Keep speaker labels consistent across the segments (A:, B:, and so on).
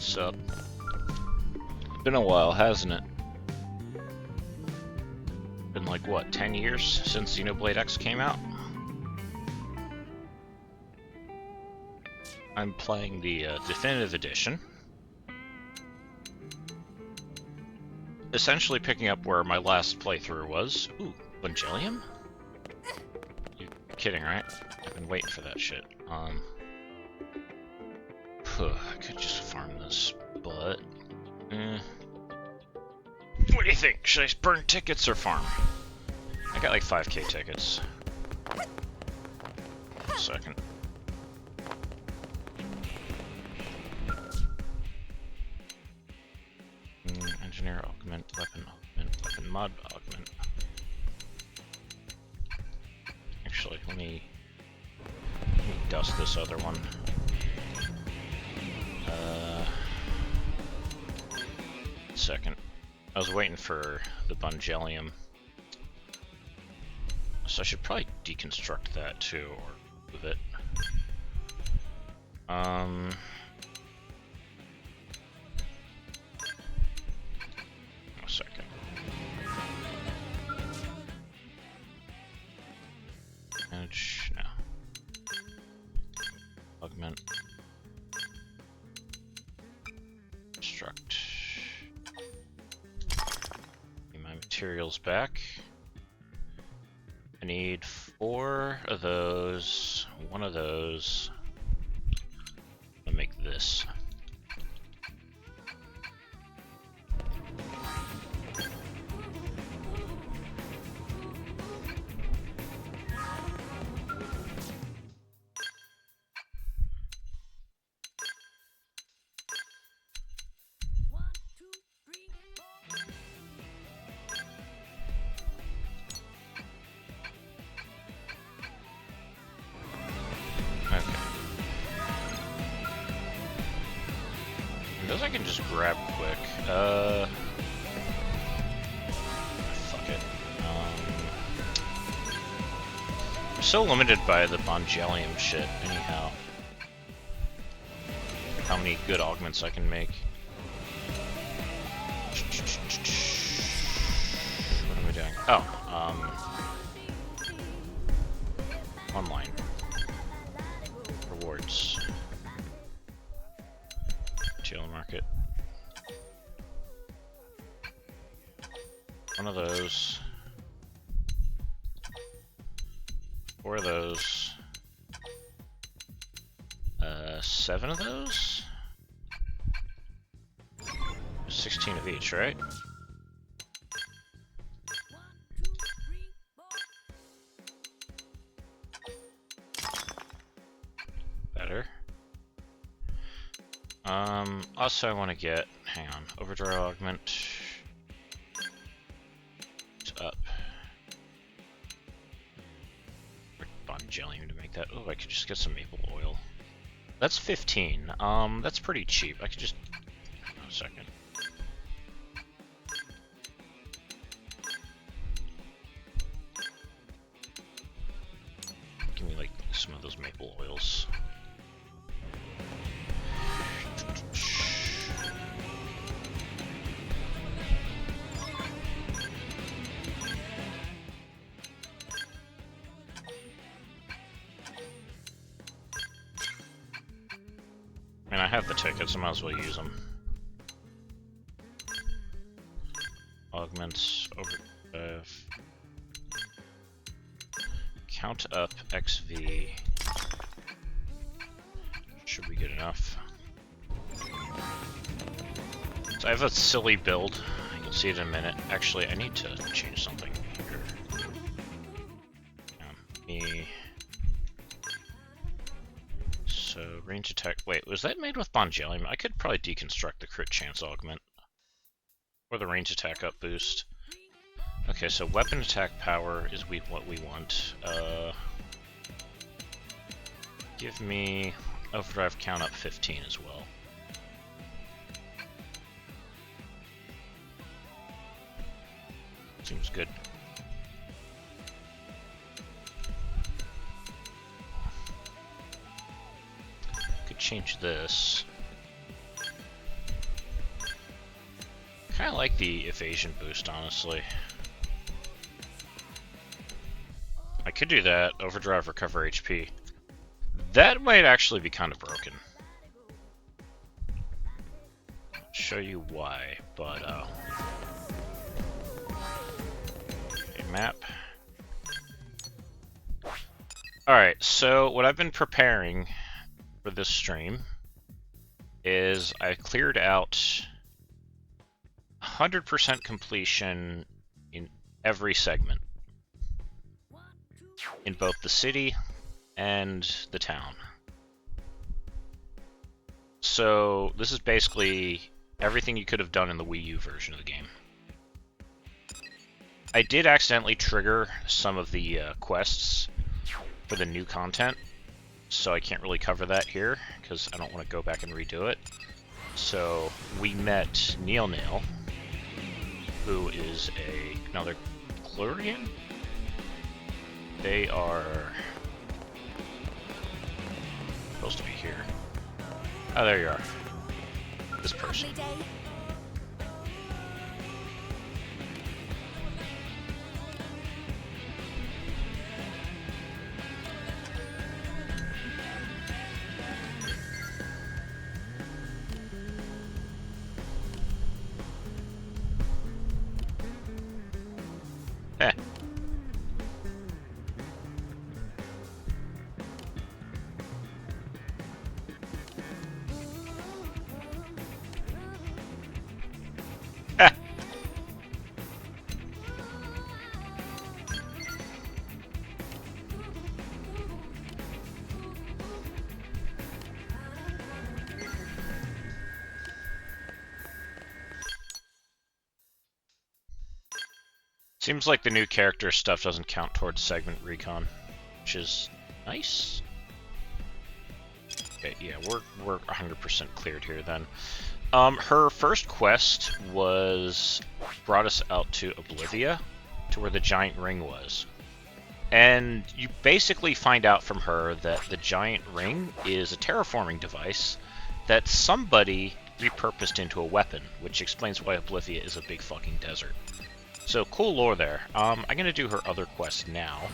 A: What's up? Been a while, hasn't it? Been like, what, 10 years since Xenoblade X came out? I'm playing the Definitive Edition. Essentially picking up where my last playthrough was. Ooh, Evangelium? You're kidding, right? I've been waiting for that shit. I could just farm this, but... What do you think? Should I burn tickets or farm? I got like 5k tickets. A second. Engineer augment, weapon mod augment. Actually, let me dust this other one. Second. I was waiting for the Evangelium. So I should probably deconstruct that too, or move it. A second. Manage, no. Augment. Construct. Get my materials back. I need 4 of those, 1 of those. I'll make this. Those I can just grab quick. Fuck it. I'm so limited by the Evangelium shit, anyhow. How many good augments I can make. What am I doing? Oh, online. Rewards. Tail market. 1 of those. 4 of those. 7 of those? 16 of each, right? Better. Also I want to get, hang on, overdrive augment. It's up. Evangelium to make that. Oh, I could just get some maple oil. That's 15. That's pretty cheap. I could just, a second. Give me like some of those maple oils. I mean, I have the tickets, I might as well use them. Augments, overdrive. Count up XV. Should be good enough. So I have a silly build. You'll see it in a minute. Actually, I need to change something here. So, range attack. Wait, was that made with Evangelium? I could probably deconstruct the crit chance augment. Or the range attack up boost. Okay, so weapon attack power is what we want. Give me overdrive count up 15 as well. Seems good. Could change this. I like the evasion boost, honestly. I could do that. Overdrive, recover HP. That might actually be kind of broken. I'll show you why, but okay, map. Alright, so what I've been preparing for this stream is I cleared out 100% completion in every segment. In both the city and the town. So this is basically everything you could have done in the Wii U version of the game. I did accidentally trigger some of the quests for the new content, so I can't really cover that here, because I don't want to go back and redo it. So we met Neil, who is another Clurian? They are supposed to be here. Oh, there you are. This person. Eh. Seems like the new character stuff doesn't count towards segment recon, which is nice. Okay, yeah, we're 100% cleared here then. Her first quest brought us out to Oblivia, to where the giant ring was. And you basically find out from her that the giant ring is a terraforming device that somebody repurposed into a weapon, which explains why Oblivia is a big fucking desert. So, cool lore there. I'm gonna do her other quest now.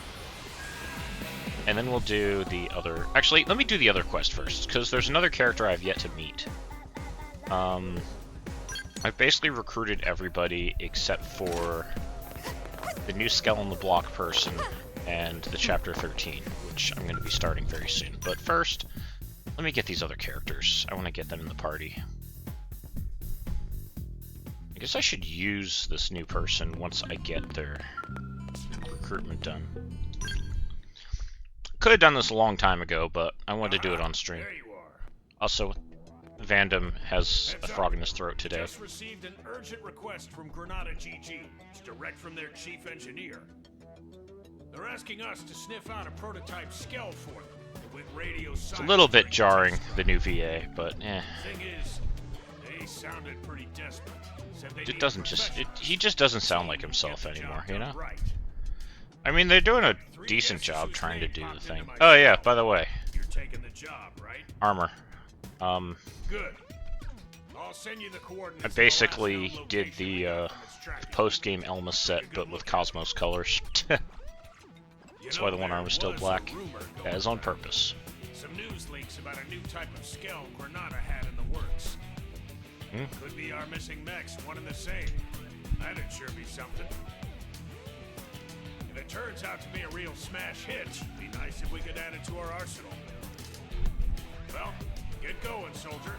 A: And then we'll do the other... Actually, let me do the other quest first, because there's another character I've yet to meet. I've basically recruited everybody except for the new Skull on the Block person and the Chapter 13, which I'm gonna be starting very soon. But first, let me get these other characters. I want to get them in the party. I guess I should use this new person once I get their recruitment done. Could have done this a long time ago, but I wanted to do it on stream. Also, Vandom has a frog in his throat today.
B: Just received an urgent request from Granada GG. It's direct from their chief engineer. They're asking us to sniff out a prototype skell for them with radio.
A: It's a little bit jarring, the new VA, but eh.
B: Thing is, they sounded pretty desperate.
A: He just doesn't sound like himself anymore, you know? I mean, they're doing a decent job trying to do the thing. Oh yeah, by the way.
B: You're taking the job, right?
A: Armor.
B: Good. I'll send you the coordinates.
A: I basically did the post-game Elma set, but with Cosmos colors. That's why the one arm is still black. That is on purpose.
B: Some news leaks about a new type of skell Granada had in the works. Could be our missing mechs, one and the same. That'd sure be something. If it turns out to be a real smash hit, it'd be nice if we could add it to our arsenal. Well, get going, soldier.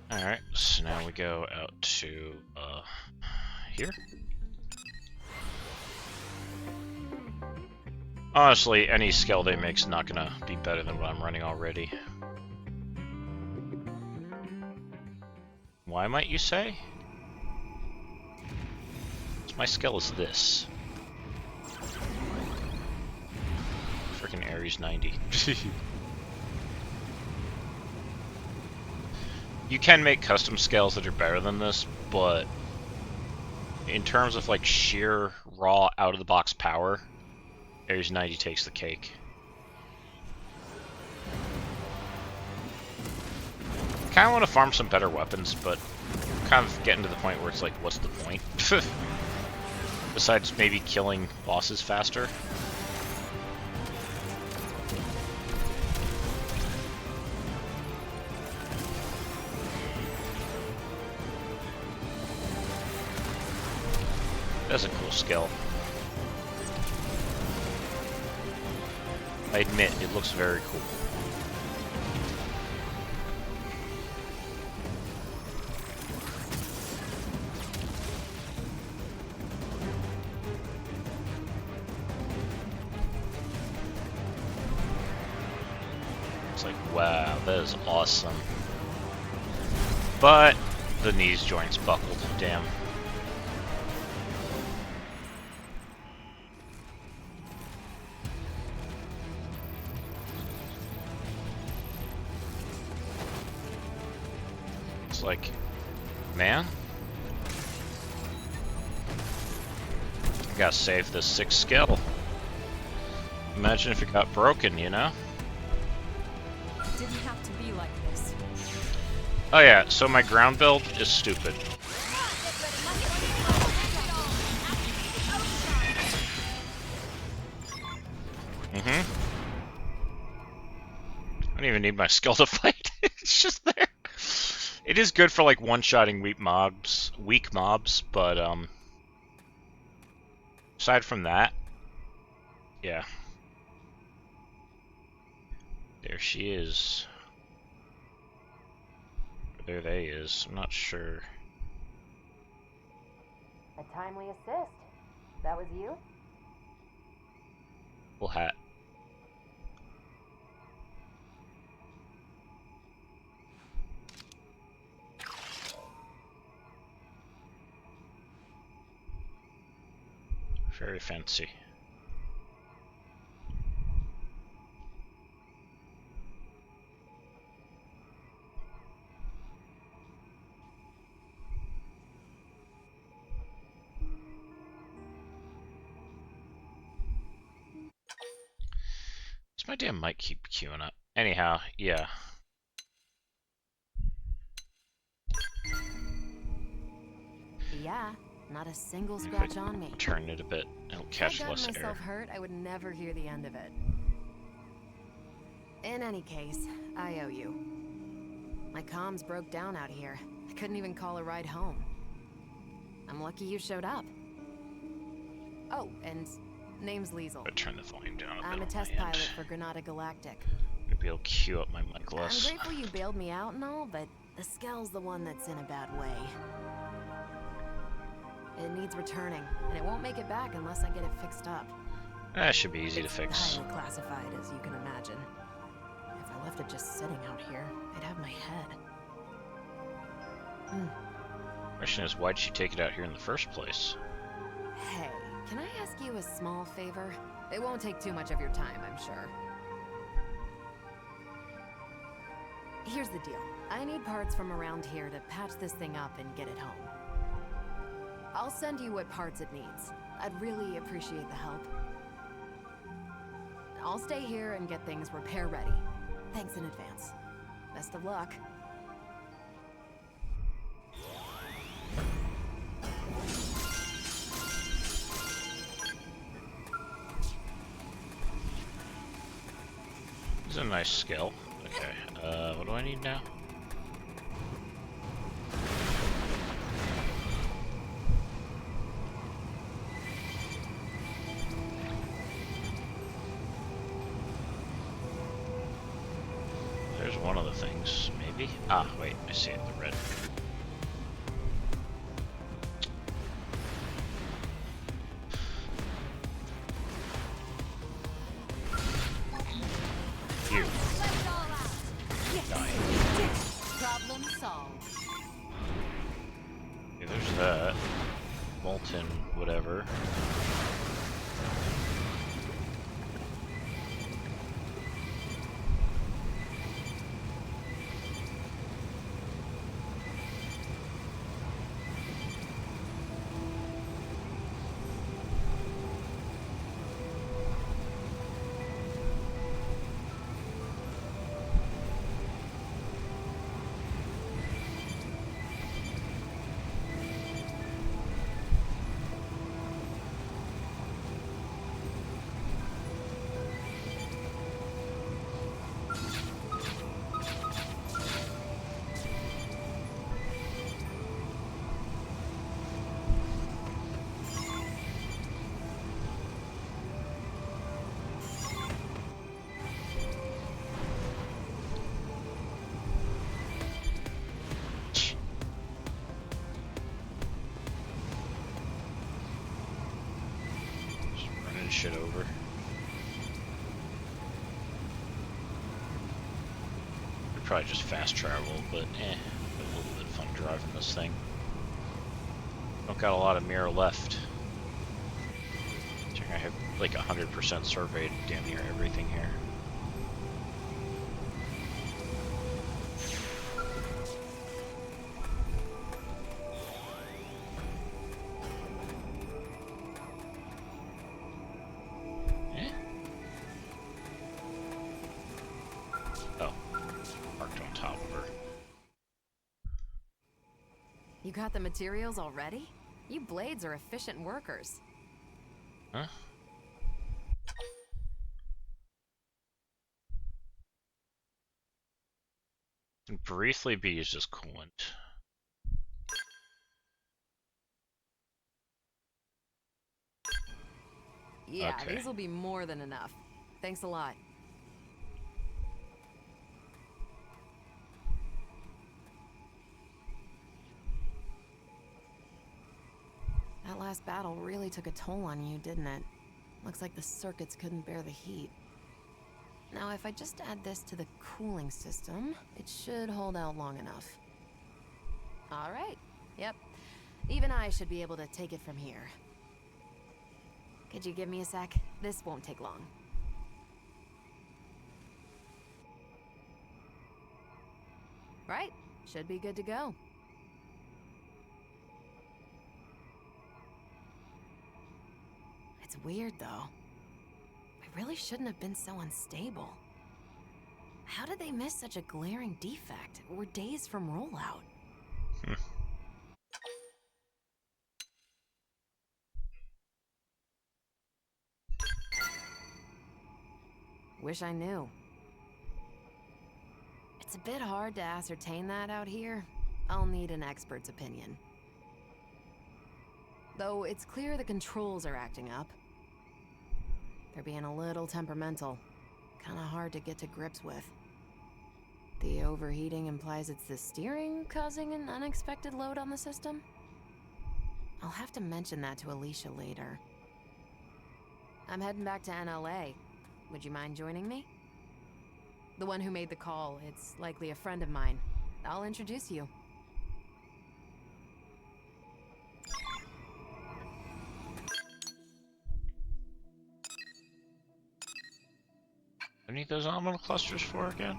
A: Alright, so now we go out to, here? Honestly, any skill they make's not gonna be better than what I'm running already. Why might you say? My skill is this. Freaking Ares 90. You can make custom scales that are better than this, but in terms of like sheer raw out of the box power, Ares 90 takes the cake. Kinda want to farm some better weapons, but I'm kind of getting to the point where it's like, what's the point? Besides maybe killing bosses faster. That's a cool skill. I admit, it looks very cool. It's like, wow, that is awesome. But the knees joints buckled, damn. It's like, man, I gotta save this 6 skill. Imagine if it got broken, you know?
C: Didn't have to be like this.
A: Oh yeah, so my ground build is stupid. I don't even need my skill to fight. It's just there. It is good for like one-shotting weak mobs, but aside from that, yeah. There she is. There they is. I'm not sure.
D: A timely assist. That was you?
A: Cool hat. Very fancy. Does my damn mic keep queuing up? Anyhow, yeah.
D: Yeah, not a single scratch on me.
A: Turn it a bit. It'll catch
D: If I
A: less
D: got
A: air.
D: myself hurt, I would never hear the end of it. In any case, I owe you. My comms broke down out here. I couldn't even call a ride home. I'm lucky you showed up. Oh, and name's Liesel.
A: But turn the volume down a bit.
D: I'm a
A: on
D: test
A: my end.
D: pilot for Granada Galactic.
A: Maybe I'll queue up my mic
D: I'm
A: less.
D: grateful you bailed me out and all, but the Skell's the one that's in a bad way. It needs returning, and it won't make it back unless I get it fixed up.
A: That should be easy to fix.
D: Highly classified, as you can imagine. If I left it just sitting out here, they'd have my head.
A: Question is, why'd she take it out here in the first place?
D: Hey, can I ask you a small favor? It won't take too much of your time, I'm sure. Here's the deal. I need parts from around here to patch this thing up and get it home. I'll send you what parts it needs. I'd really appreciate the help. I'll stay here and get things repair ready. Thanks in advance. Best of luck.
A: This is a nice skill. Okay, what do I need now? There's one of the things, maybe? Ah, wait, I see it, the red. You. Dying.
C: Problem solved.
A: Okay, there's that. Molten, whatever. shit over. We'd probably just fast travel, but a little bit of fun driving this thing. Don't got a lot of mirror left. I have like 100% surveyed damn near everything here.
D: You got the materials already? You blades are efficient workers.
A: Huh? Can briefly be used as coolant.
D: Yeah,
A: Okay.
D: these will be more than enough. Thanks a lot. That last battle really took a toll on you, didn't it? Looks like the circuits couldn't bear the heat. Now, if I just add this to the cooling system, it should hold out long enough. All right. Yep. Even I should be able to take it from here. Could you give me a sec? This won't take long. Right. Should be good to go. It's weird, though. I really shouldn't have been so unstable. How did they miss such a glaring defect? We're days from rollout. Wish I knew. It's a bit hard to ascertain that out here. I'll need an expert's opinion. Though it's clear the controls are acting up. They're being a little temperamental. Kinda hard to get to grips with. The overheating implies it's the steering causing an unexpected load on the system? I'll have to mention that to Alicia later. I'm heading back to NLA. Would you mind joining me? The one who made the call, it's likely a friend of mine. I'll introduce you.
A: I need those elemental clusters for again?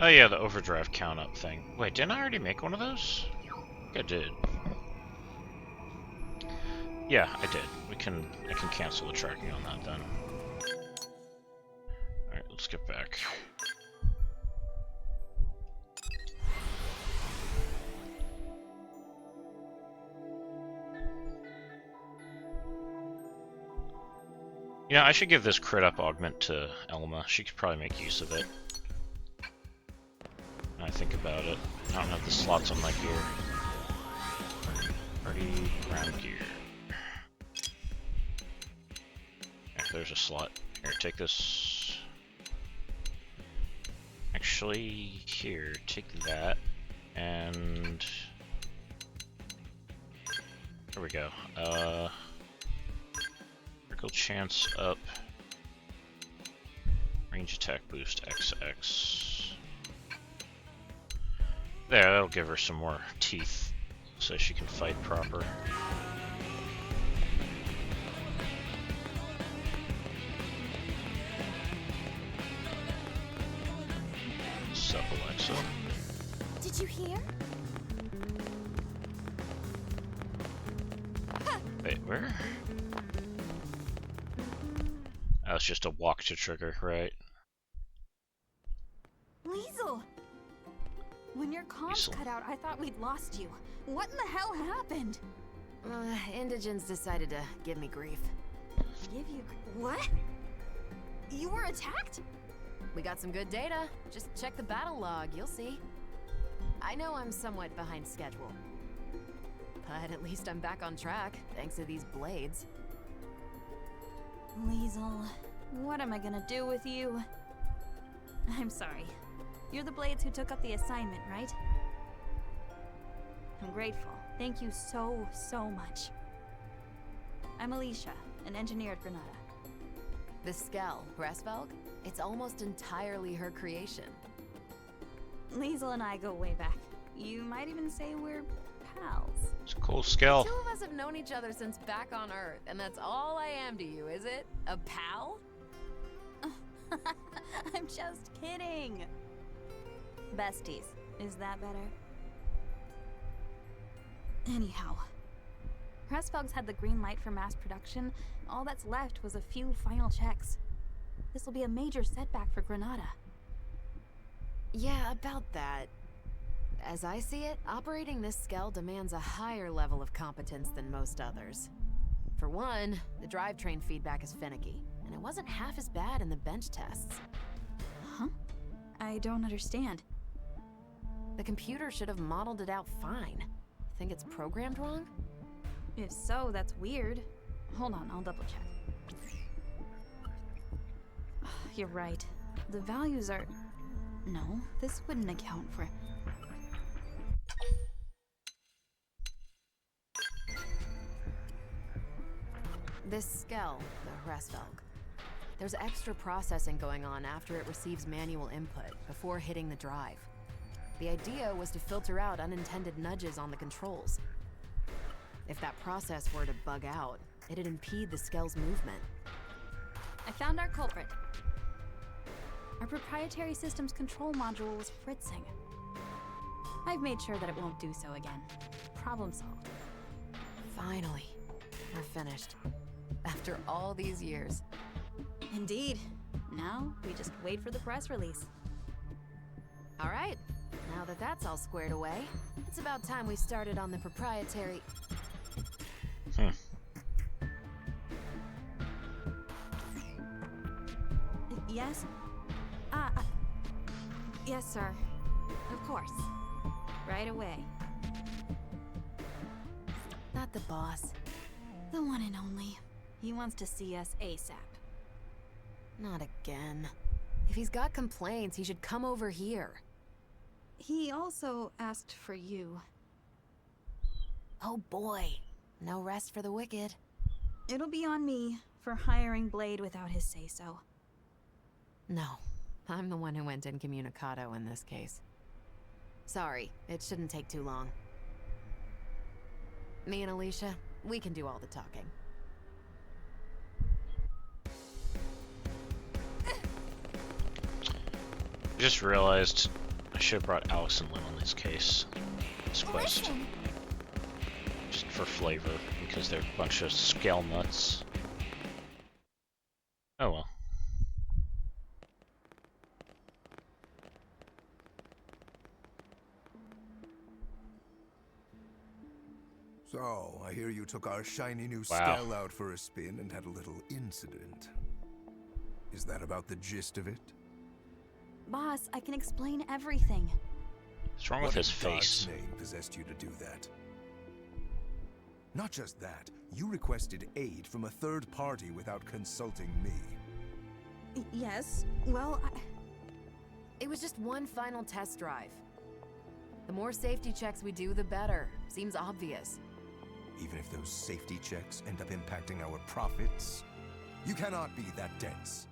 A: Oh yeah, the overdrive count up thing. Wait, didn't I already make one of those? I think I did. Yeah, I did. I can cancel the tracking on that then. Alright, let's get back. Yeah, I should give this crit up augment to Elma. She could probably make use of it. When I think about it. I don't have the slots on my gear. Party round gear. Yeah, there's a slot. Here, take this. Actually, here, take that. And there we go. Critical chance up. Range attack boost XX. There, that'll give her some more teeth so she can fight proper. Sup, Alexa?
C: Did you hear?
A: Wait, where? Oh, it's just a walk to trigger, right?
C: Liesel! When your comms
A: Liesel.
C: cut out, I thought we'd lost you. What in the hell happened?
D: Indigents decided to give me grief.
C: Give you... What? You were attacked?
D: We got some good data. Just check the battle log, you'll see. I know I'm somewhat behind schedule. But at least I'm back on track, thanks to these blades.
C: Liesel, what am I gonna do with you? I'm sorry. You're the Blades who took up the assignment, right? I'm grateful. Thank you so, so much. I'm Alicia, an engineer at Granada.
D: The Skell, Resvelg? It's almost entirely her creation.
C: Liesel and I go way back. You might even say we're pals.
A: It's a cool skill.
D: The two of us have known each other since back on Earth, and that's all I am to you, is it? A pal?
C: I'm just kidding. Besties. Is that better? Anyhow, Resvelg's had the green light for mass production. All that's left was a few final checks. This will be a major setback for Granada.
D: Yeah, about that. As I see it, operating this Skell demands a higher level of competence than most others. For one, the drivetrain feedback is finicky, and it wasn't half as bad in the bench tests.
C: Huh? I don't understand.
D: The computer should have modeled it out fine. Think it's programmed wrong?
C: If so, that's weird. Hold on, I'll double check. You're right. The values are... No, this wouldn't account for...
D: This Skell, the Resvelg. There's extra processing going on after it receives manual input, before hitting the drive. The idea was to filter out unintended nudges on the controls. If that process were to bug out, it'd impede the Skell's movement.
C: I found our culprit. Our proprietary system's control module was fritzing. I've made sure that it won't do so again. Problem solved.
D: Finally, we're finished. After all these years.
C: Indeed. Now, we just wait for the press release.
D: All right. Now that that's all squared away, it's about time we started on the proprietary...
C: Yes? Yes, sir. Of course. Right away.
D: Not the boss.
C: The one and only. He wants to see us ASAP.
D: Not again. If he's got complaints, he should come over here.
C: He also asked for you.
D: Oh boy. No rest for the wicked.
C: It'll be on me for hiring Blade without his say-so.
D: No. I'm the one who went incommunicado in this case. Sorry, it shouldn't take too long. Me and Alicia, we can do all the talking.
A: I just realized I should have brought Alex and Lynn on this case. This quest.
C: Listen.
A: Just for flavor, because they're a bunch of scale nuts. Oh well.
E: So, I hear you took our shiny new
A: Wow.
E: Skell out for a spin and had a little incident. Is that about the gist of it?
C: Boss, I can explain everything.
A: What's wrong with
E: What
A: his
E: in God's
A: face?
E: name possessed you to do that? Not just that, you requested aid from a third party without consulting me.
C: Yes, well,
D: It was just one final test drive. The more safety checks we do, the better. Seems obvious.
E: Even if those safety checks end up impacting our profits, you cannot be that dense.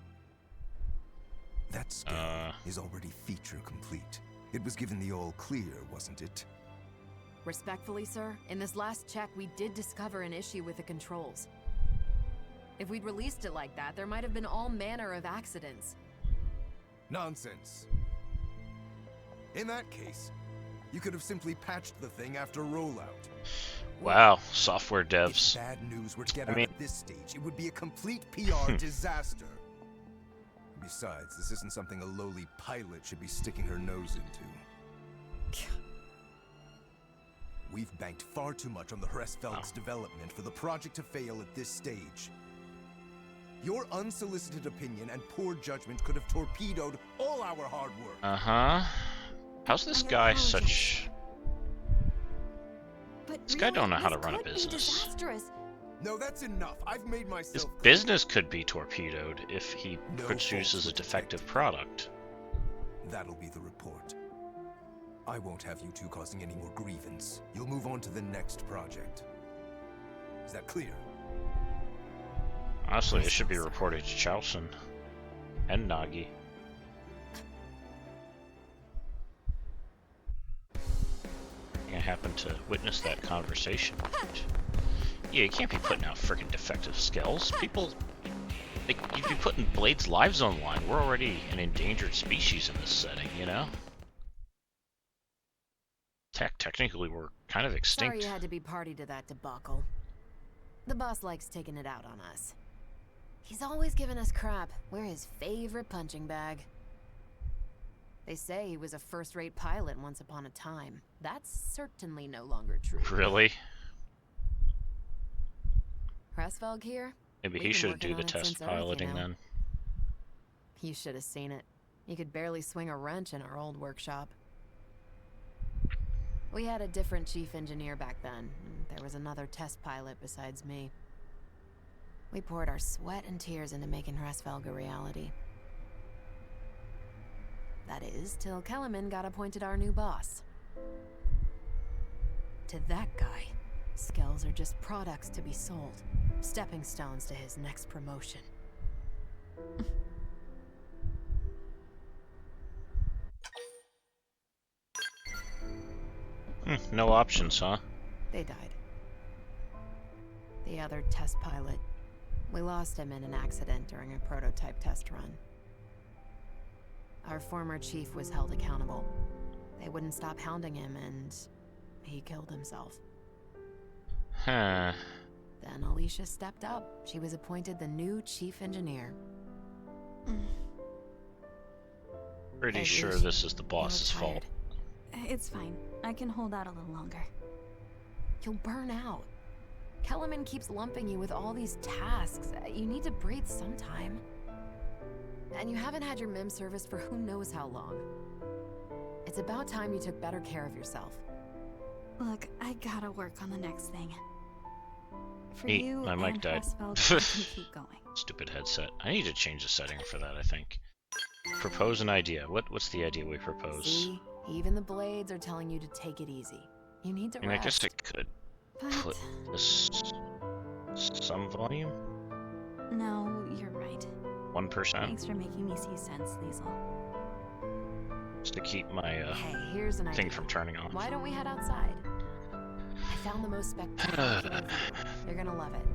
E: That Skell is already feature complete. It was given the all clear, wasn't it?
D: Respectfully, sir, in this last check, we did discover an issue with the controls. If we'd released it like that, there might have been all manner of accidents.
E: Nonsense. In that case, you could have simply patched the thing after rollout.
A: Wow, software
E: If
A: devs.
E: bad news were to get
A: I
E: out
A: mean-
E: at this stage, it would be a complete PR disaster. Besides, this isn't something a lowly pilot should be sticking her nose into. We've banked far too much on the Hresfeld's development for the project to fail at this stage. Your unsolicited opinion and poor judgment could have torpedoed all our hard work.
A: Uh-huh. How's this
C: I
A: guy
C: apologize.
A: such...
C: but
A: This guy
C: really,
A: don't know how
C: this
A: to run a
C: could be
A: business.
C: disastrous.
E: No, that's enough. I've made
A: His
E: myself clear.
A: business could be torpedoed if he
E: No
A: produces a
E: faults
A: defective
E: detected.
A: product.
E: That'll be the report. I won't have you two causing any more grievance. You'll move on to the next project. Is that clear?
A: Honestly, it should be reported to Chowson and Nagi. I happened to witness that conversation. Yeah, you can't be putting out freaking defective skells. People, like, you'd be putting Blade's lives on the line. We're already an endangered species in this setting, you know? Technically, we're kind of extinct.
D: Sorry you had to be party to that debacle. The boss likes taking it out on us. He's always giving us crap. We're his favorite punching bag. They say he was a first-rate pilot once upon a time. That's certainly no longer true.
A: Really?
D: Pressfelg here?
A: Maybe
D: We've
A: he
D: been
A: should
D: working
A: do
D: on
A: the
D: it
A: test
D: since Earth,
A: piloting
D: you know.
A: then.
D: You should have seen it. He could barely swing a wrench in our old workshop. We had a different chief engineer back then, and there was another test pilot besides me. We poured our sweat and tears into making Pressfelg a reality. That is, till Kellerman got appointed our new boss. To that guy, skells are just products to be sold, stepping stones to his next promotion.
A: No options, huh?
D: They died. The other test pilot, we lost him in an accident during a prototype test run. Our former chief was held accountable. They wouldn't stop hounding him, and he killed himself.
A: Huh.
D: Then Alicia stepped up. She was appointed the new chief engineer.
A: Pretty
D: Hey,
A: sure
D: Alicia,
A: this is the
D: you look
A: boss's fault.
D: tired.
C: It's fine. I can hold out a little longer.
D: You'll burn out. Kellerman keeps lumping you with all these tasks. You need to breathe sometime. And you haven't had your MIM service for who knows how long. It's about time you took better care of yourself.
C: Look, I gotta work on the next thing. For
A: Neat,
C: you
A: my mic
C: and
A: died.
C: Pressfelg, I can keep going.
A: Stupid headset. I need to change the setting for that, I think. Propose an idea. What's the idea we propose?
D: See? Even the blades are telling you to take it easy. You need to
A: I mean, I guess
D: rest.
A: I could
C: But
A: put this some volume?
C: no, you're right.
A: 1%?
C: Thanks for making me see sense, Liesel.
A: Just to keep my
D: Hey, here's an
A: thing
D: idea.
A: from turning on.
D: Why don't we head outside? I found the most spectacular view. You're gonna love it.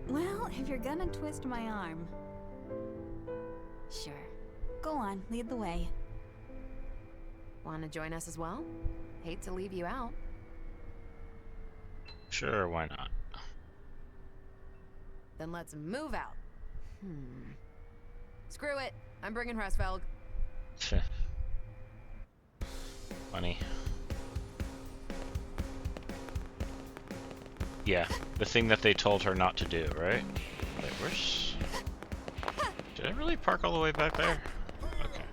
C: Well, if you're gonna twist my arm... Sure. Go on, lead the way.
D: Want to join us as well? Hate to leave you out.
A: Sure, why not?
D: Then let's move out. Screw it. I'm bringing Pressfelg.
A: Funny. Yeah, the thing that they told her not to do, right? Wait, where's... Did I really park all the way back there? Okay.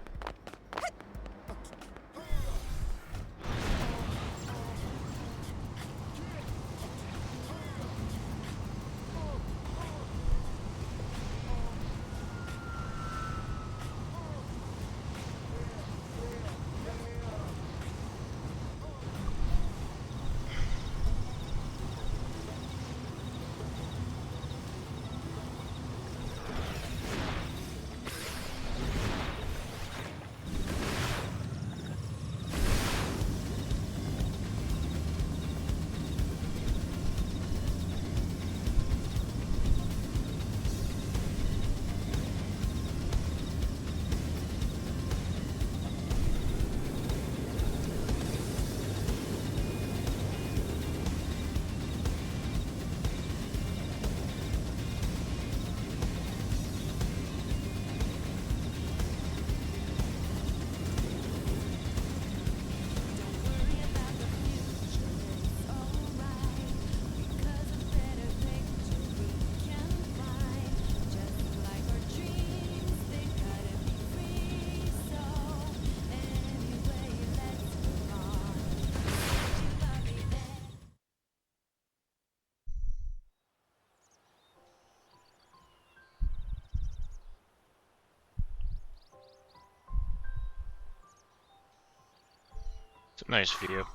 A: It's a nice view.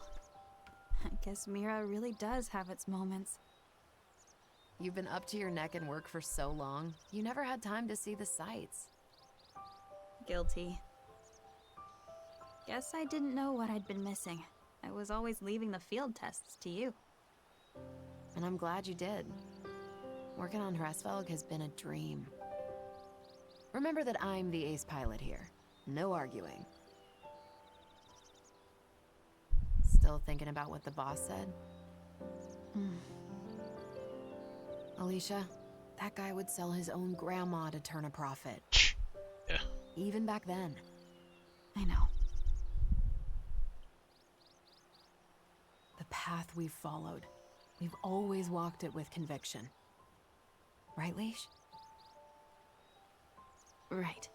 C: I guess Mira really does have its moments.
D: You've been up to your neck in work for so long, you never had time to see the sights.
C: Guilty. Guess I didn't know what I'd been missing. I was always leaving the field tests to you.
D: And I'm glad you did. Working on Hresvelg has been a dream. Remember that I'm the ace pilot here. No arguing. Still thinking about what the boss said? Alicia, that guy would sell his own grandma to turn a profit.
A: Yeah.
D: Even back then.
C: I know.
D: The path we've followed, we've always walked it with conviction. Right, Leash?
C: Right.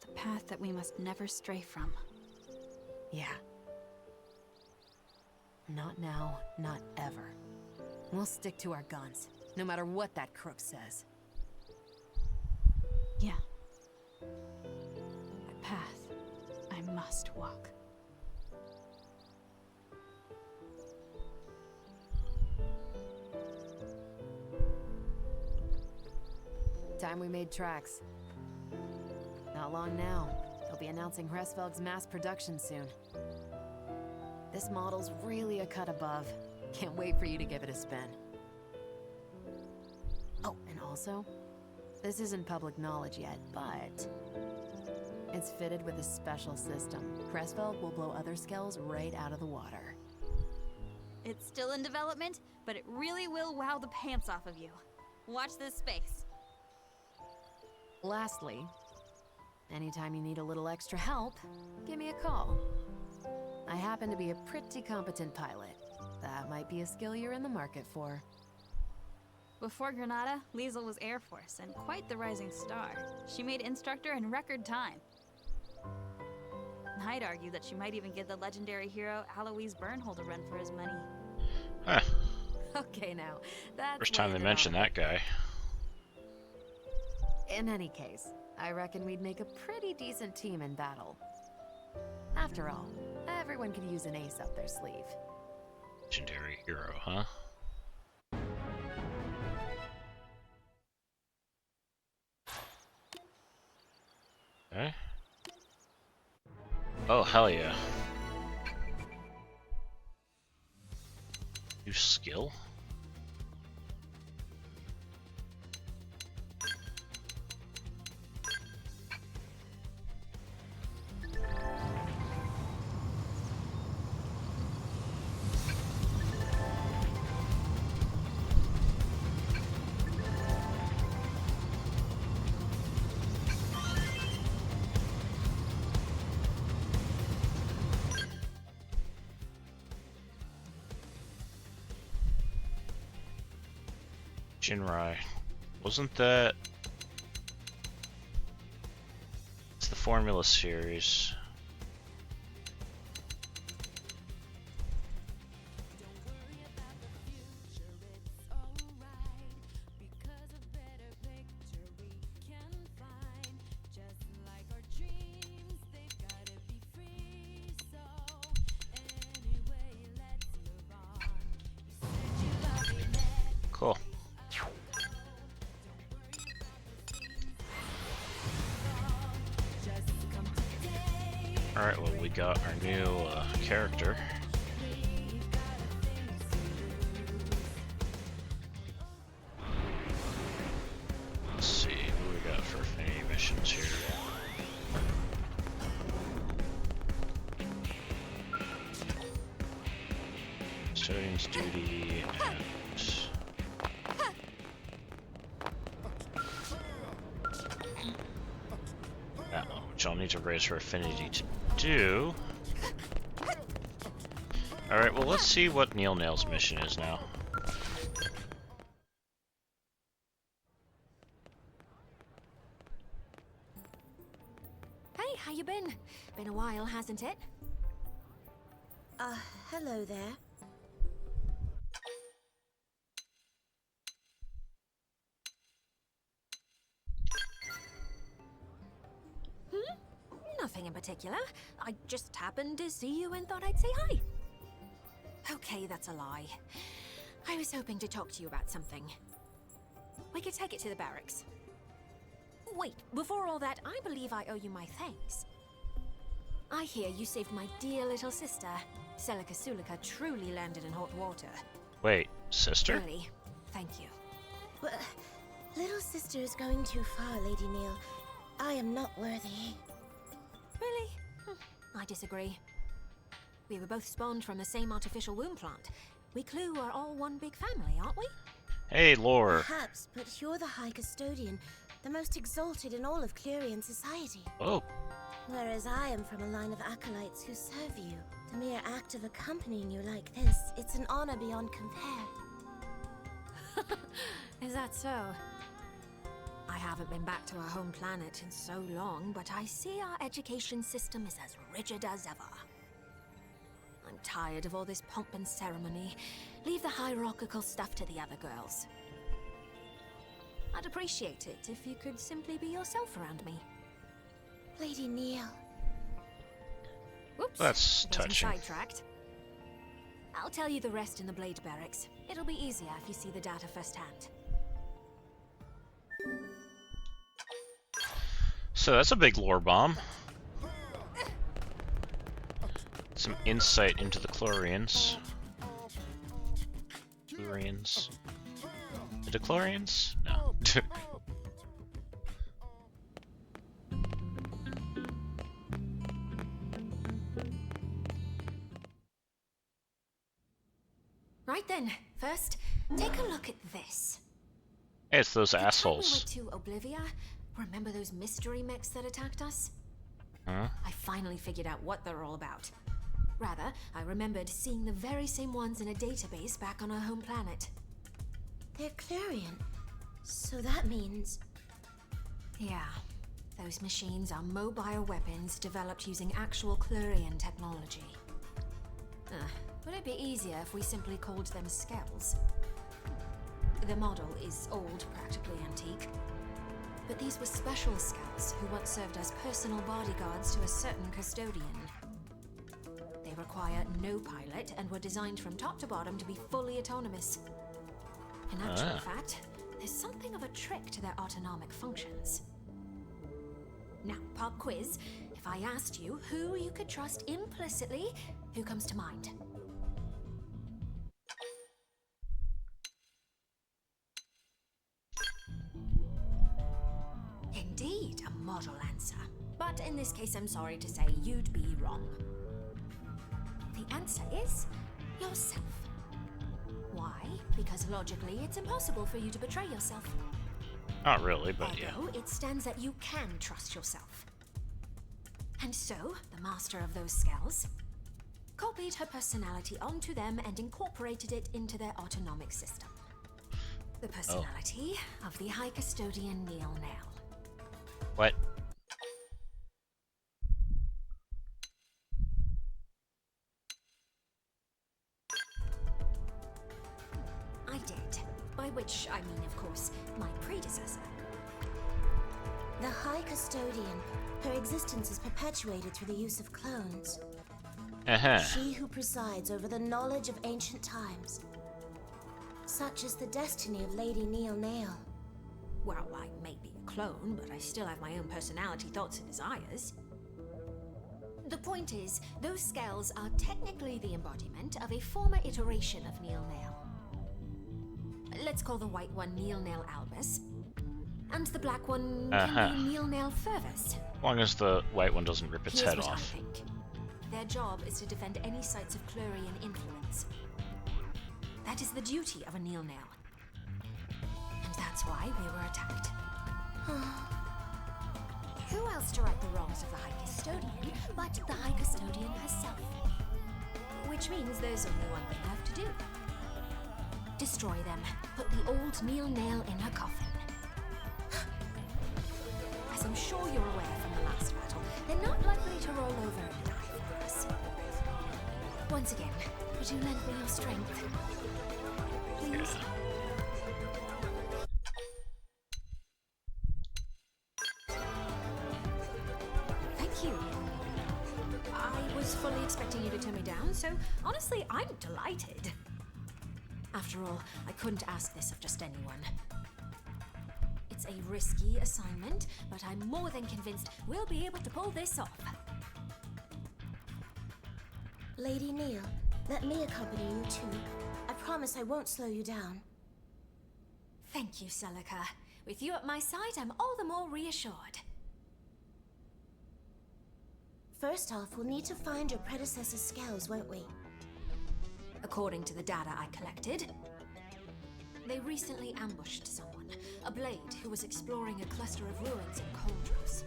C: The path that we must never stray from.
D: Yeah. Not now, not ever. We'll stick to our guns, no matter what that crook says.
C: Yeah. A path I must walk.
D: Time we made tracks. Not long now. They'll be announcing Hresvelg's mass production soon. This model's really a cut above. Can't wait for you to give it a spin. Oh, and also, this isn't public knowledge yet, but it's fitted with a special system. Hresvelg will blow other skells right out of the water.
C: It's still in development, but it really will wow the pants off of you. Watch this space.
D: Lastly, anytime you need a little extra help, give me a call. I happen to be a pretty competent pilot. That might be a skill you're in the market for.
C: Before Granada, Liesel was Air Force and quite the rising star. She made instructor in record time. I'd argue that she might even give the legendary hero Alois Bernhold a run for his money.
A: Huh.
D: Okay, now, that's
A: First time they
D: laying it
A: mentioned
D: on.
A: that guy.
D: In any case, I reckon we'd make a pretty decent team in battle. After all, everyone could use an ace up their sleeve.
A: Legendary hero, huh? Okay. Oh, hell yeah. New skill? Jinrai. Wasn't that... It's the Formula series. Cool. Alright, well, we got our new character. Let's see, who we got for Affinity missions here. Custodian's duty and... which I'll need to raise her affinity to do. Alright, well, let's see what Neil Nail's mission is now.
F: Hey, how you been? Been a while, hasn't it? Hello there. particular. I just happened to see you and thought I'd say hi. Okay, that's a lie. I was hoping to talk to you about something. We could take it to the barracks. Wait, before all that, I believe I owe you my thanks. I hear you saved my dear little sister. Celica Sulica truly landed in hot water.
A: Wait, sister?
F: Really, thank you.
G: Well, little sister is going too far, Lady Neil. I am not worthy.
F: Really? I disagree. We were both spawned from the same artificial womb plant. We Clue are all one big family, aren't we?
A: Hey, Lore.
G: Perhaps, but you're the High Custodian, the most exalted in all of Clerian society.
A: Oh,
G: Whereas I am from a line of acolytes who serve you. The mere act of accompanying you like this, it's an honor beyond compare.
F: Is that so? I haven't been back to our home planet in so long, but I see our education system is as rigid as ever. I'm tired of all this pomp and ceremony. Leave the hierarchical stuff to the other girls. I'd appreciate it if you could simply be yourself around me.
G: Lady Neil.
F: Whoops.
A: That's
F: getting
A: touching.
F: sidetracked. I'll tell you the rest in the Blade Barracks. It'll be easier if you see the data firsthand.
A: so that's a big lore bomb. Some insight into the Chlorians. Chlorians. The Chlorians? No.
F: Right then, first, take a look at this.
A: Hey, it's those
F: The time
A: assholes.
F: we went to Oblivia, remember those mystery mechs that attacked us?
A: Huh?
F: I finally figured out what they're all about. Rather, I remembered seeing the very same ones in a database back on our home planet.
G: They're Clerian. So that means...
F: Yeah, those machines are mobile weapons developed using actual Clerian technology. Would it be easier if we simply called them Skells? The model is old, practically antique. But these were special Skells who once served as personal bodyguards to a certain custodian. They require no pilot and were designed from top to bottom to be fully autonomous. In actual fact, there's something of a trick to their autonomic functions. Now, pop quiz. If I asked you who you could trust implicitly, who comes to mind? Indeed, a model answer. But in this case, I'm sorry to say you'd be wrong. The answer is yourself. Why? Because logically, it's impossible for you to betray yourself.
A: Not really, but yeah.
F: Ergo, it stands that you can trust yourself. And so, the master of those Skells copied her personality onto them and incorporated it into their autonomic system. The personality of the High Custodian Neil Nail.
A: What?
F: I did. By which I mean, of course, my predecessor.
G: The High Custodian. Her existence is perpetuated through the use of clones. She who presides over the knowledge of ancient times. Such is the destiny of Lady Neil Nail.
F: Well, I may be a clone, but I still have my own personality, thoughts, and desires. The point is, those Skells are technically the embodiment of a former iteration of Neil Nail. Let's call the white one Neil Nail Albus, and the black one can be Neil Nail Fervus.
A: As long as the white one doesn't rip its
F: Here's
A: head
F: what I
A: off.
F: think. Their job is to defend any sites of Clerian influence. That is the duty of a Neil Nail. And that's why we were attacked. Who else to right the wrongs of the High Custodian but the High Custodian herself? Which means there's only one thing left to do. Destroy them. Put the old Neil Nail in her coffin. As I'm sure you're aware from the last battle, they're not likely to roll over and die for us. Once again, would you lend me your strength? Please? Thank you. turn me down, so honestly, I'm delighted. After all, I couldn't ask this of just anyone. It's a risky assignment, but I'm more than convinced we'll be able to pull this off.
G: Lady Neil, let me accompany you too. I promise I won't slow you down.
F: Thank you, Celica. With you at my side, I'm all the more reassured.
G: First off, we'll need to find your predecessor's scales, won't we?
F: According to the data I collected, they recently ambushed someone, a blade who was exploring a cluster of ruins in Cauldros.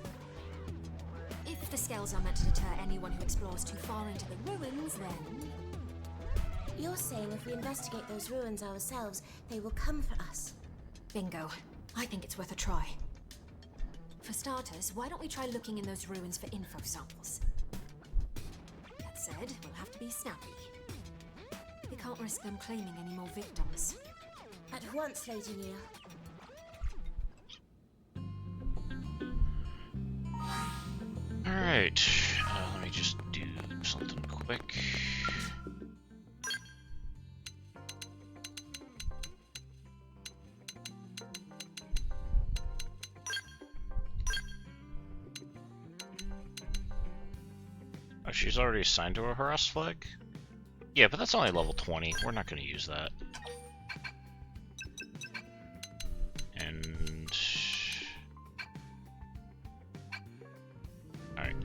F: If the scales are meant to deter anyone who explores too far into the ruins, then...
G: You're saying if we investigate those ruins ourselves, they will come for us.
F: Bingo. I think it's worth a try. For starters, why don't we try looking in those ruins for info samples? That said, we'll have to be snappy. We can't risk them claiming any more victims.
G: At once, Lady Neil.
A: Alright, let me just do something quick. Oh, she's already assigned to a harass flag? Yeah, but that's only level 20. We're not going to use that. And... Alright.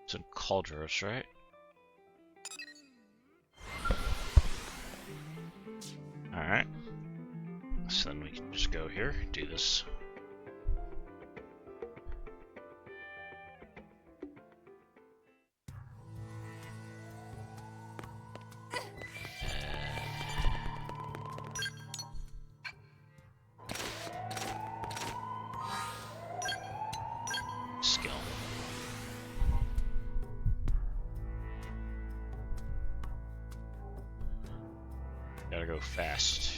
A: It's in Cauldros, right? Alright. So then we can just go here, do this. Skill. Gotta go fast.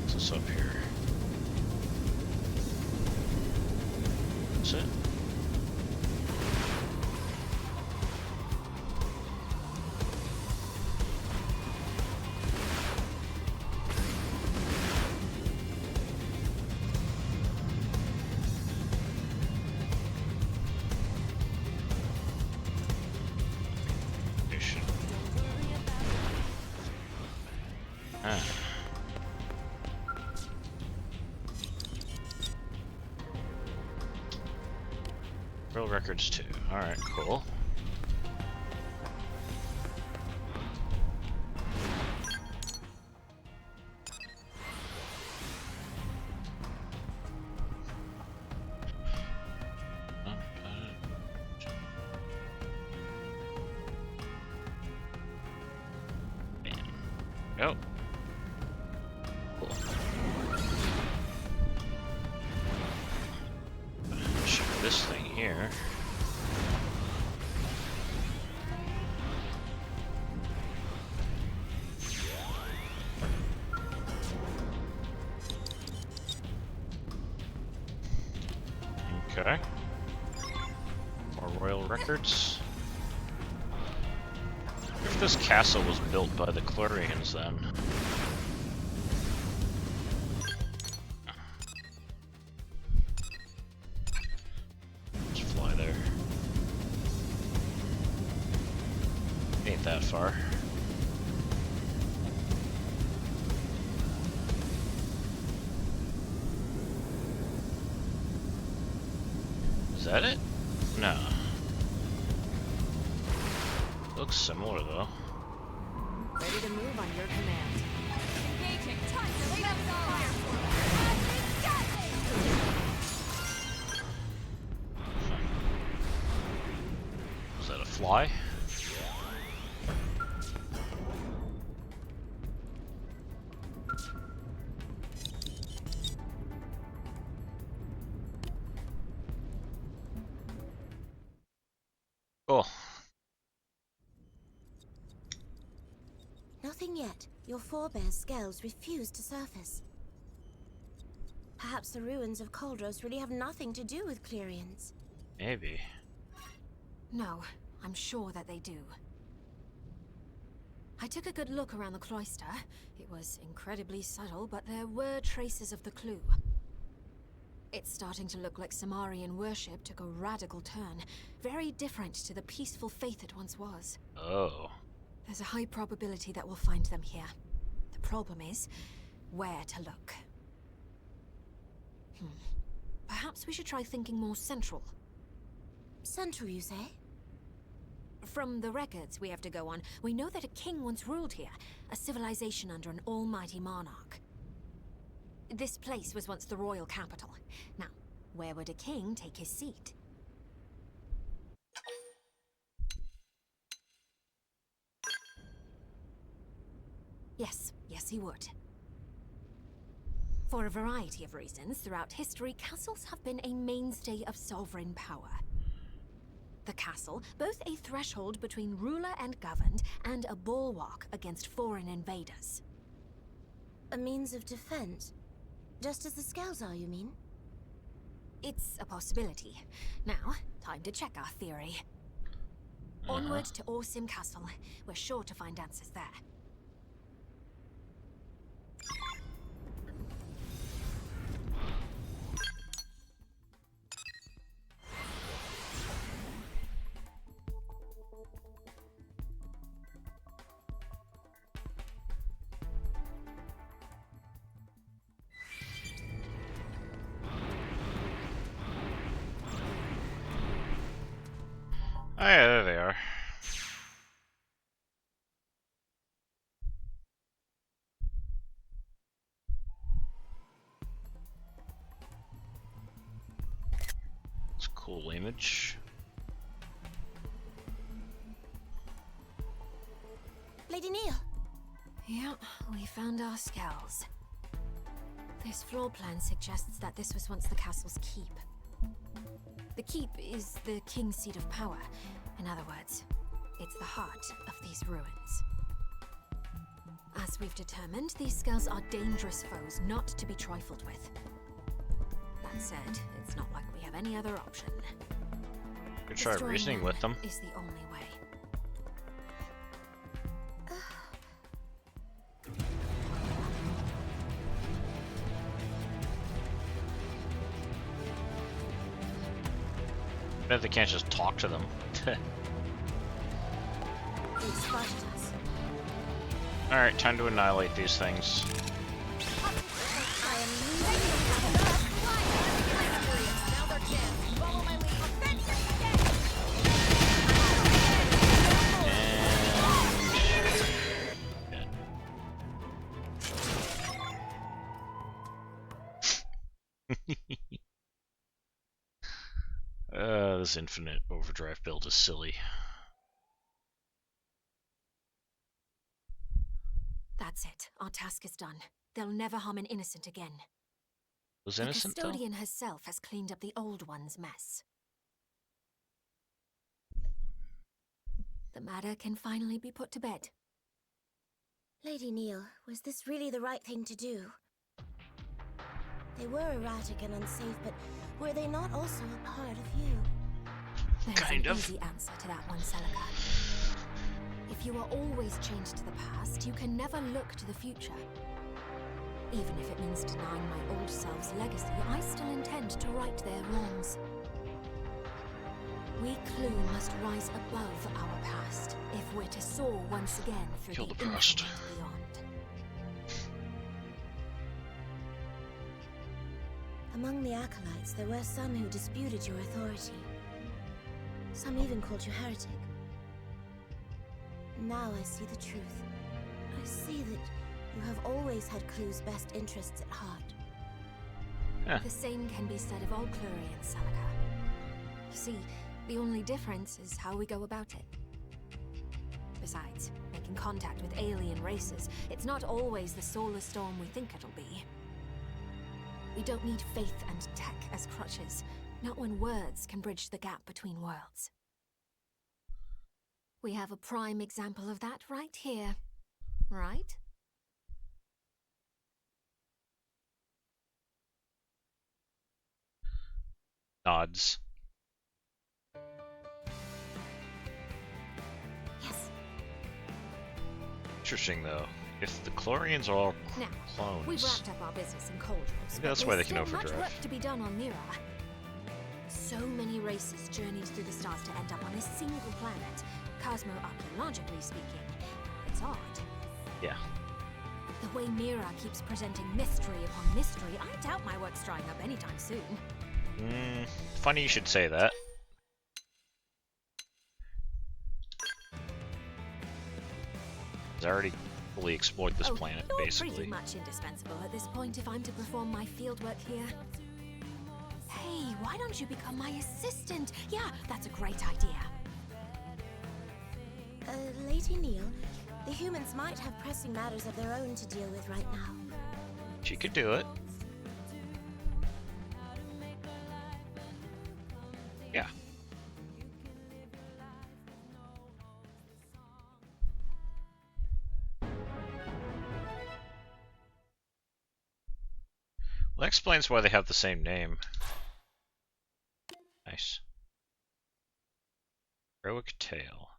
A: What's this up here? That's it. Real records too. Alright, cool. Go. Cool. Check this thing here. Okay. More royal records. If this castle was built by the Clorians, then... Just fly there. Ain't that far. Is that it? No. Looks similar though.
D: Ready to move on your command.
C: Engaging. Time to lead up fire.
A: Is that a fly?
G: Nothing yet. Your forebears' scales refuse to surface. Perhaps the ruins of Koldros really have nothing to do with Clerians.
A: Maybe.
F: No, I'm sure that they do. I took a good look around the cloister. It was incredibly subtle, but there were traces of the clue. It's starting to look like Samarian worship took a radical turn, very different to the peaceful faith it once was.
A: Oh.
F: There's a high probability that we'll find them here. The problem is, where to look. Perhaps we should try thinking more central.
G: Central, you say?
F: From the records we have to go on, we know that a king once ruled here, a civilization under an almighty monarch. This place was once the royal capital. Now, where would a king take his seat? Yes, he would. For a variety of reasons, throughout history, castles have been a mainstay of sovereign power. The castle, both a threshold between ruler and governed, and a bulwark against foreign invaders.
G: A means of defense? Just as the scales are, you mean?
F: It's a possibility. Now, time to check our theory. Onward to Orsim Castle. We're sure to find answers there.
A: Oh yeah, there they are. It's a cool image.
G: Lady Neil!
F: Yeah, we found our skulls. This floor plan suggests that this was once the castle's keep. The keep is the king's seat of power. In other words, it's the heart of these ruins. As we've determined, these skulls are dangerous foes not to be trifled with. That said, it's not like we have any other option.
A: Could try
F: Destroying
A: reasoning
F: them
A: with them.
F: is the only way.
A: I bet they can't just talk to them.
G: They spotted us.
A: Alright, time to annihilate these things.
G: I am leaving. Now their chance. Follow my lead.
A: This infinite overdrive build is silly.
F: That's it. Our task is done. They'll never harm an innocent again.
A: Was
F: The
A: innocent though?
F: custodian herself has cleaned up the old one's mess. The matter can finally be put to bed.
G: Lady Neil, was this really the right thing to do? They were erratic and unsafe, but were they not also a part of you?
F: There's
A: Kind
F: an
A: of.
F: easy answer to that one, Celica. If you are always chained to the past, you can never look to the future. Even if it means denying my old self's legacy, I still intend to right their wrongs. We Clue must rise above our past if we're to soar once again through
A: Kill
F: the
A: the past.
F: infinite beyond.
G: Among the acolytes, there were some who disputed your authority. Some even called you heretic. Now I see the truth. I see that you have always had Clue's best interests at heart.
F: The same can be said of all Clurians, Celica. You see, the only difference is how we go about it. Besides, making contact with alien races, it's not always the solar storm we think it'll be. We don't need faith and tech as crutches, not when words can bridge the gap between worlds. We have a prime example of that right here. right?
A: Nods.
F: Yes.
A: Interesting, though. If the Chlorians are all
F: Now,
A: clones,
F: we've wrapped up our business in Cauldrons,
A: maybe
F: but
A: that's why they
F: there's
A: can
F: still much
A: overdrive.
F: work to be done on Mira. So many races journeyed through the stars to end up on a single planet, cosmo-archaeologically speaking. It's odd.
A: Yeah.
F: The way Mira keeps presenting mystery upon mystery, I doubt my work's drying up anytime soon.
A: Funny you should say that. I already fully explored this planet,
F: you're
A: basically.
F: pretty much indispensable at this point if I'm to perform my fieldwork here. Hey, why don't you become my assistant? Yeah, that's a great idea.
G: Lady Neil, the humans might have pressing matters of their own to deal with right now.
A: She could do it. Yeah. Well, that explains why they have the same name. Nice. Heroic Tale.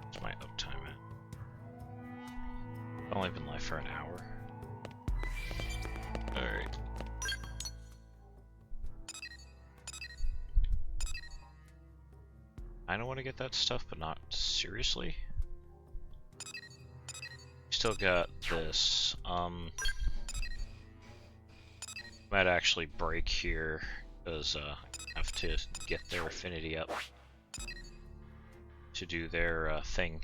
A: What's my uptime at? I've only been live for an hour. Alright. I don't want to get that stuff, but not seriously. Still got this. Might actually break here because I have to get their affinity up to do their thing.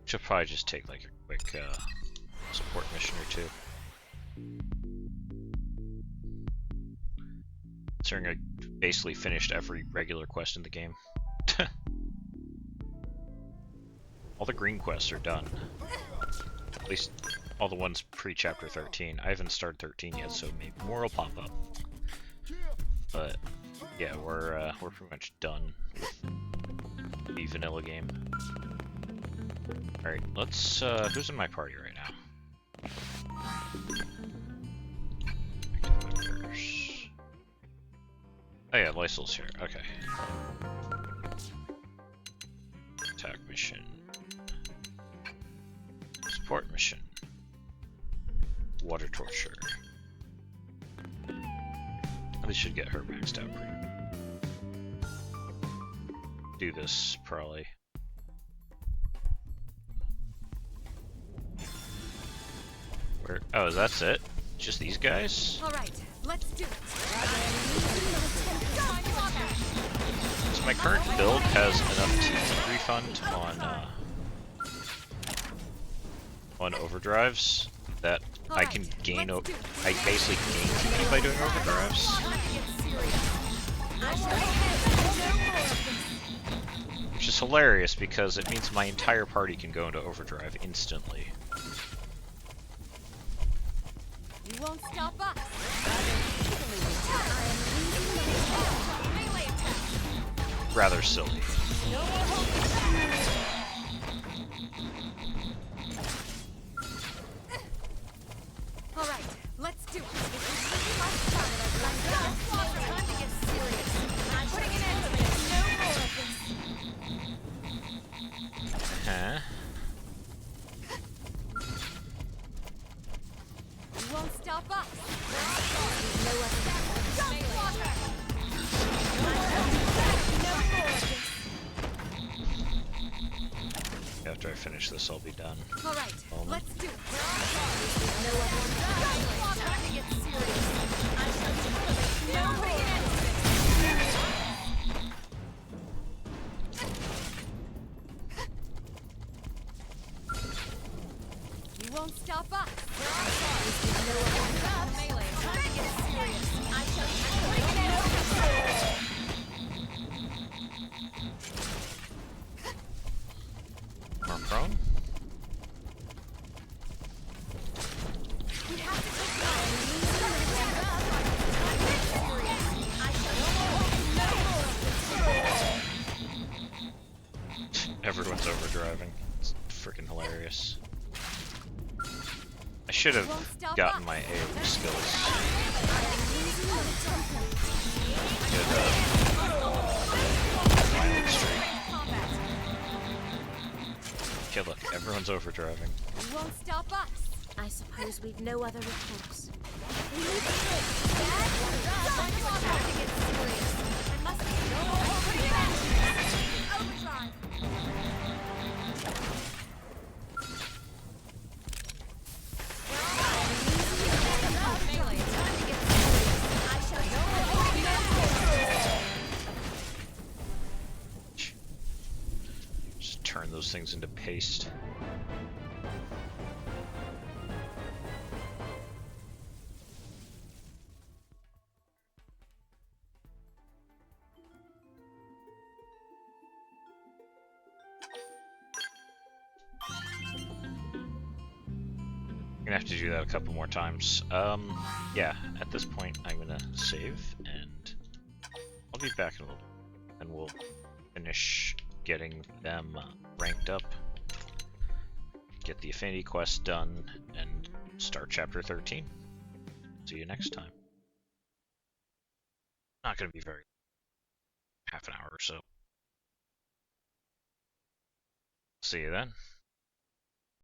A: Should probably just take like a quick support mission or two. Considering I basically finished every regular quest in the game. All the green quests are done. At least all the ones pre-chapter 13. I haven't started 13 yet, so maybe more will pop up. But yeah, we're pretty much done with the vanilla game. Alright, let's who's in my party right now? Oh yeah, Lysol's here. Okay. Attack mission. Support mission. Water torture. At least should get her maxed out pretty. Do this probably. Where? Oh, that's it? Just these guys?
F: All right, let's do it.
A: So my current build has enough TP refund on overdrives that I can gain. I basically gain TP by doing overdrives, which is hilarious because it means my entire party can go into overdrive instantly.
F: You won't stop us.
A: Rather silly.
F: All right, let's do it. If you really like fun, time to get serious. I'm putting an end to this. No more of this.
A: Huh?
F: You won't stop us.
A: After I finish this, I'll be done.
F: All right, let's do it. Time to get serious. No more. You won't stop us. Melee. Time to get serious. I shall bring it in.
A: More prone? hilarious. I should have gotten my AoE skills. Good, violent streak. Okay, look, everyone's overdriving.
C: You won't stop us.
G: I suppose we've no other recourse.
A: Just turn those things into paste. I'm gonna have to do that a couple more times. Yeah, at this point I'm gonna save, and I'll be back in a little bit, and we'll finish getting them ranked up, get the affinity quest done, and start chapter 13. See you next time. Not gonna be very half an hour or so. See you then.